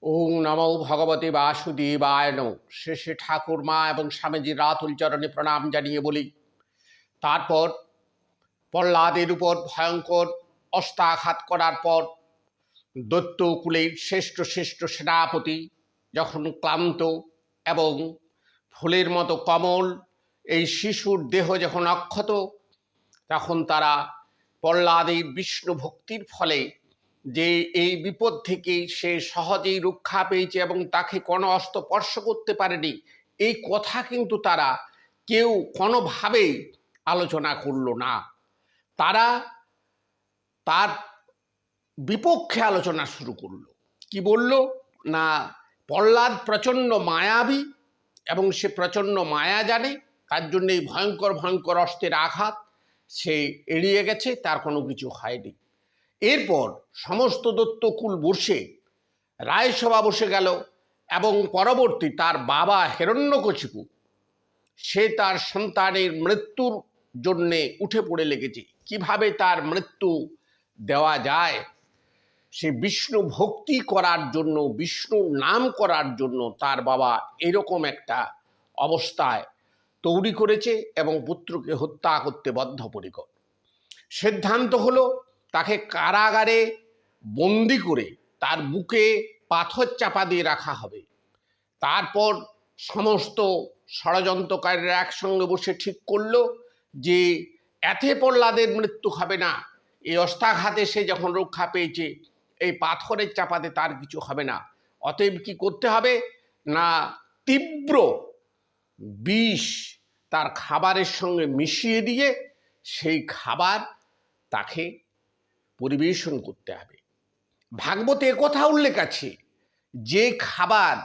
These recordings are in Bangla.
ওং নমো ভগবতে বাসুদেবায় নমঃ। শেষে ঠাকুরমা এবং স্বামীজির রাতুল চরণে প্রণাম জানিয়ে বলি, তারপর প্রহ্লাদের উপর ভয়ঙ্কর অস্ত্রাঘাত করার পর দৈত্যকুলের শ্রেষ্ঠ শ্রেষ্ঠ সেনাপতি যখন ক্লান্ত এবং ফুলের মতো কমল এই শিশুর দেহ যখন অক্ষত, তখন তারা প্রহ্লাদের বিষ্ণু ভক্তির ফলে যে এই বিপদ থেকে সে সহজেই রক্ষা পেয়েছে এবং তাকে কোনো অস্ত্র স্পর্শ করতে পারেনি, এই কথা কিন্তু তারা কেউ কোনোভাবেই আলোচনা করলো না। তারা তার বিপক্ষে আলোচনা শুরু করলো। কি বলল না, প্রহ্লাদ প্রচণ্ড মায়াবী এবং সে প্রচণ্ড মায়া জানে, তার জন্য এই ভয়ঙ্কর ভয়ঙ্কর অস্ত্রের আঘাত সে এড়িয়ে গেছে, তার কোনো কিছু হয়নি। এরপর সমস্ত দৈত্যকুল বসে রায়সভা বসে গেল এবং পরবর্তী তার বাবা হিরণ্যকশিপু সে তার সন্তানের মৃত্যুর জন্যে উঠে পড়ে লেগেছে, কিভাবে তার মৃত্যু দেওয়া যায়। সে বিষ্ণু ভক্তি করার জন্য, বিষ্ণুর নাম করার জন্য তার বাবা এরকম একটা অবস্থায় তৈরি করেছে এবং পুত্রকে হত্যা করতে বদ্ধপরিকর। সিদ্ধান্ত হলো তাকে কারাগারে বন্দি করে তার বুকে পাথর চাপা দিয়ে রাখা হবে। তারপর সমস্ত ষড়যন্ত্রকারীরা একসঙ্গে বসে ঠিক করলো যে এতে প্রহ্লাদের মৃত্যু হবে না, এই অস্ত্রাঘাতে সে যখন রক্ষা পেয়েছে, এই পাথরের চাপাতে তার কিছু হবে না। অতএব কি করতে হবে না, তীব্র বিষ তার খাবারের সঙ্গে মিশিয়ে দিয়ে সেই খাবার তাকে পরিবেশন করতে হবে। ভাগবতে একথা উল্লেখ আছে যে খাবার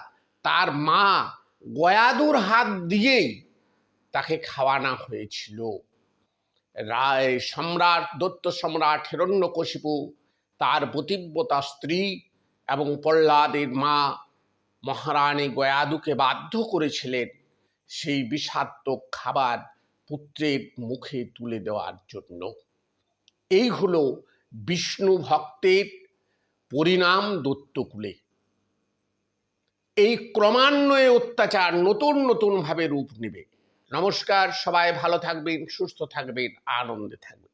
তার মা গয়াদুর হাত দিয়েই তাকে খাওয়ানো হয়েছিল। সম্রাট দৈত্য সম্রাট হিরণ্যকশিপু তার পতিব্রতা স্ত্রী এবং প্রহ্লাদের মা মহারানী গয়াদুকে বাধ্য করেছিলেন সেই বিষাক্ত খাবার পুত্রের মুখে তুলে দেওয়ার জন্য। এই হলো বিষ্ণু ভক্তের পরিণাম দৈত্যকুলে। এই ক্রমান্বয়ে অত্যাচার নতুন নতুন ভাবে রূপ নেবে। নমস্কার, সবাই ভালো থাকবেন, সুস্থ থাকবেন, আনন্দে থাকবেন।